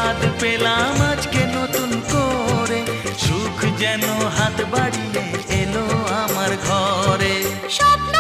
স্বাদ পেলাম আজকে নতুন করে, সুখ যেন হাত বাড়িয়ে এলো আমার ঘরে। স্বপ্ন